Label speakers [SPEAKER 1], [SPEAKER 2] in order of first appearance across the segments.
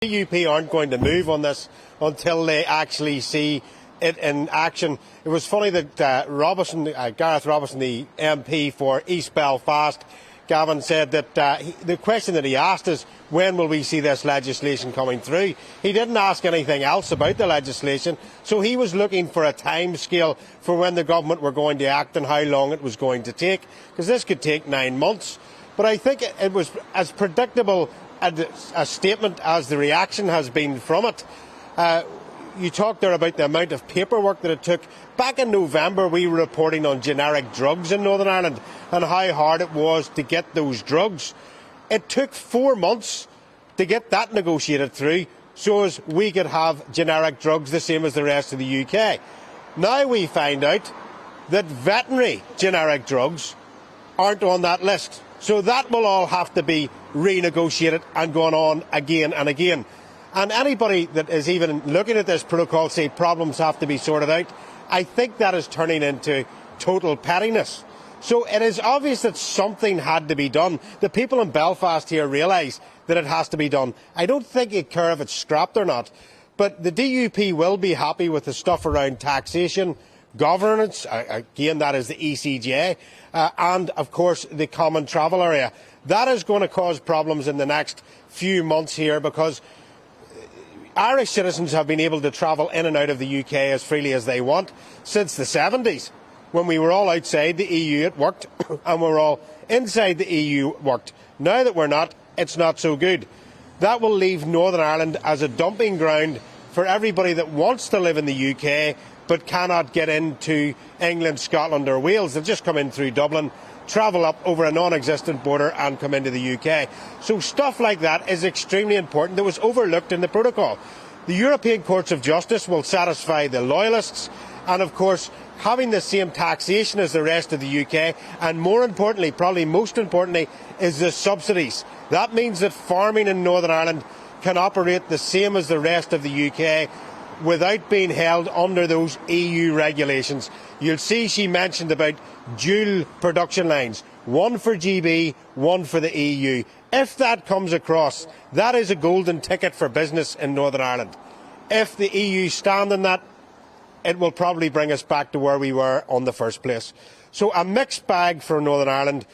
[SPEAKER 1] The DUP aren't going to move on this until they actually see it in action. It was funny that Gareth Robertson, the MP for East Belfast, Gavin, said that the question that he asked is, when will we see this legislation coming through? He didn't ask anything else about the legislation, so he was looking for a time scale for when the government were going to act and how long it was going to take, because this could take 9 months. But I think it was as predictable a statement as the reaction has been from it. You talked there about the amount of paperwork that it took. Back in November, we were reporting on generic drugs in Northern Ireland and how hard it was to get those drugs. It took 4 months to get that negotiated through so as we could have generic drugs the same as the rest of the UK. Now we find out that veterinary generic drugs aren't on that list. So that will all have to be renegotiated and gone on again and again. And anybody that is even looking at this protocol say problems have to be sorted out, I think that is turning into total pettiness. So it is obvious that something had to be done. The people in Belfast here realise that it has to be done. I don't think they care if it's scrapped or not. But the DUP will be happy with the stuff around taxation, governance, again that is the ECJ, and of course the common travel area. That is going to cause problems in the next few months here, because Irish citizens have been able to travel in and out of the UK as freely as they want since the 70s, when we were all outside the EU it worked and we were all inside the EU it worked. Now that we're not, it's not so good. That will leave Northern Ireland as a dumping ground for everybody that wants to live in the UK but cannot get into England, Scotland or Wales. They'll just come in through Dublin, travel up over a non-existent border and come into the UK. So stuff like that is extremely important that was overlooked in the protocol. The European Courts of Justice will satisfy the loyalists, and of course having the same taxation as the rest of the UK, and more importantly, probably most importantly, is the subsidies. That means that farming in Northern Ireland can operate the same as the rest of the UK without being held under those EU regulations. You'll see she mentioned about dual production lines, one for GB, one for the EU. If that comes across, that is a golden ticket for business in Northern Ireland. If the EU stand on that, it will probably bring us back to where we were in the first place. So a mixed bag for Northern Ireland.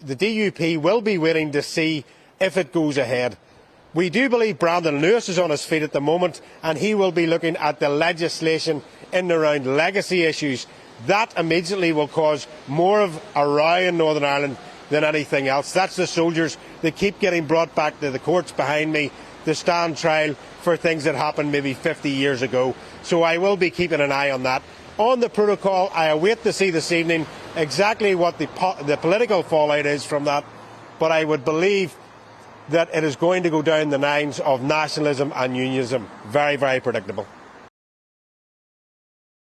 [SPEAKER 1] The DUP will be waiting to see if it goes ahead. We do believe Brandon Lewis is on his feet at the moment, and he will be looking at the legislation in and around legacy issues. That immediately will cause more of a row in Northern Ireland than anything else. That's the soldiers that keep getting brought back to the courts behind me to stand trial for things that happened maybe 50 years ago. So I will be keeping an eye on that. On the protocol, I await to see this evening exactly what the political fallout is from that, but I would believe that it is going to go down the lines of nationalism and unionism. Very, very predictable.